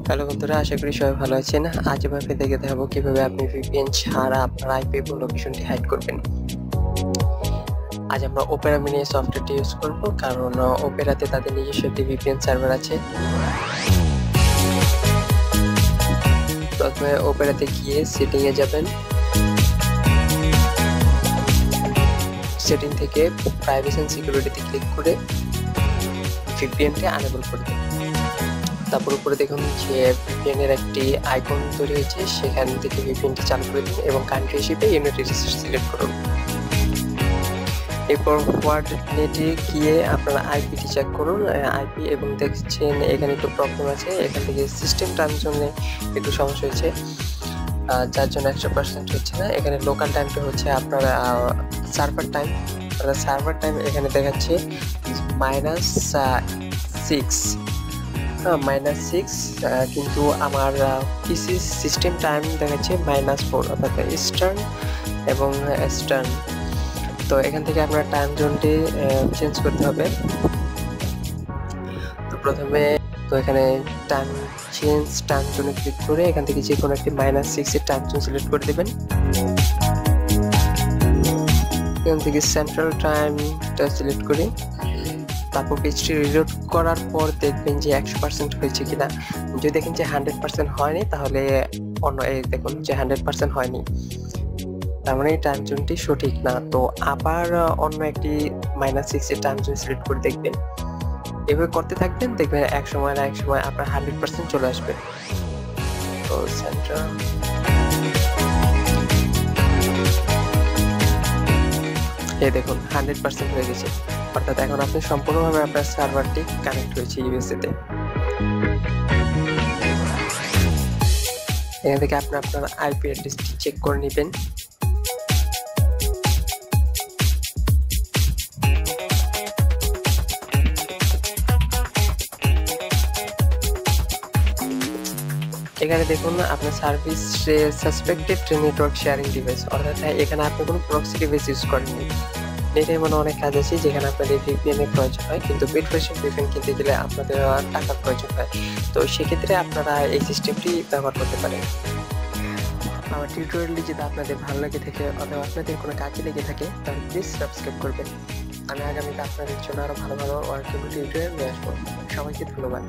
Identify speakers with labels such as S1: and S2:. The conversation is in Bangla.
S1: হ্যালো বন্ধুরা, আশা করি সবাই ভালো আছেন। আজ এভাবে দেখে দেখাবো কিভাবে আপনি VPN ছাড়া আপনার আইপি এবং লোকেশনটি হাইড করবেন। আজ আমরা ওপেরা মিনি সফটওয়্যারটি ইউজ করব, কারণ ওপেরাতে তাদের নিজস্ব একটি VPN সার্ভার আছে। প্রথমে ওপেরাতে গিয়ে সেটিংয়ে যাবেন। সেটিং থেকে প্রাইভেসি এন্ড সিকিউরিটিতে ক্লিক করে VPNটি আনেবল করে দিন। তারপর উপরে দেখুন যে VPN এর একটি আইকন তৈরি হয়েছে, সেখান থেকে VPNটি চালু করে দিন এবং কান্ট্রি হিসেবে ইউনাইটেড স্টেটস সিলেক্ট করুন। এরপর ফরওয়ার্ড নেটে গিয়ে আপনারা আইপিটি চেক করুন, আইপি, এবং দেখছেন এখানে একটু প্রবলেম আছে। এখান থেকে সিস্টেম টাইম জোনে একটু সমস্যা হয়েছে, যার জন্য 100% হচ্ছে না। এখানে লোকাল টাইমটা হচ্ছে আপনার সার্ভার টাইম। সার্ভার টাইম এখানে দেখাচ্ছে -6, কিন্তু আমার পিসি সিস্টেম টাইম দেখাচ্ছে -4, অর্থাৎ ইস্টার্ন এবং ওয়েস্টার্ন। তো এখান থেকে আপনার টাইম জোনটি চেঞ্জ করতে হবে। তো প্রথমে এখানে টাইম জোনে ক্লিক করে এখান থেকে যে কোনো একটি -6 এর টাইম জোন সিলেক্ট করে দেবেন। এখান থেকে সেন্ট্রাল টাইমটা সিলেক্ট করে তারপর পেজটি রিলোড করার পর দেখবেন যে 100% হয়েছে কিনা। যদি দেখেন যে 100% হয়নি, তাহলে দেখুন যে 100% হয়নি, তার মানে এই টাইম জোনটি সঠিক না। তো আবার অন্য একটি -6 এর টাইম জোন সিলেক্ট করে দেখবেন। এভাবে করতে থাকবেন, দেখবেন এক সময় না এক সময় আপনার 100% চলে আসবে। তো সেন্ট্রাল দেখুন 100% হয়ে গেছে, অর্থাৎ এখন আপনি সম্পূর্ণভাবে আপনার সার্ভারটি কানেক্ট হয়েছে ইউএসএ তে। এখান থেকে আপনি আপনার আইপি অ্যাড্রেসটি চেক করে নেবেন। এখানে দেখুন আপনার service suspected network sharing device, অর্থাৎ এখানে আপনি কোনো প্রক্সি ডিভাইস ইউজ করেননি। নেটে এমন অনেক কাজ আছে যেখানে আপনাদের VPN এর প্রয়োজন হয়, কিন্তু পেড ভার্সন VPN কিনতে গেলে আপনাদের টাকার প্রয়োজন হয়। তো সেক্ষেত্রে আপনারা এই সিস্টেমটি ব্যবহার করতে পারেন। আমার টিউটোরিয়ালটি যদি আপনাদের ভালো লেগে থাকে অথবা আপনাদের কোনো কাজে লেগে থাকে, তাহলে প্লিজ সাবস্ক্রাইব করবেন। আমি আগামীতে আপনাদের জন্য আরও ভালো ওয়ার্কিং টিউটোরিয়াল নিয়ে আসবো। সবাইকে ধন্যবাদ।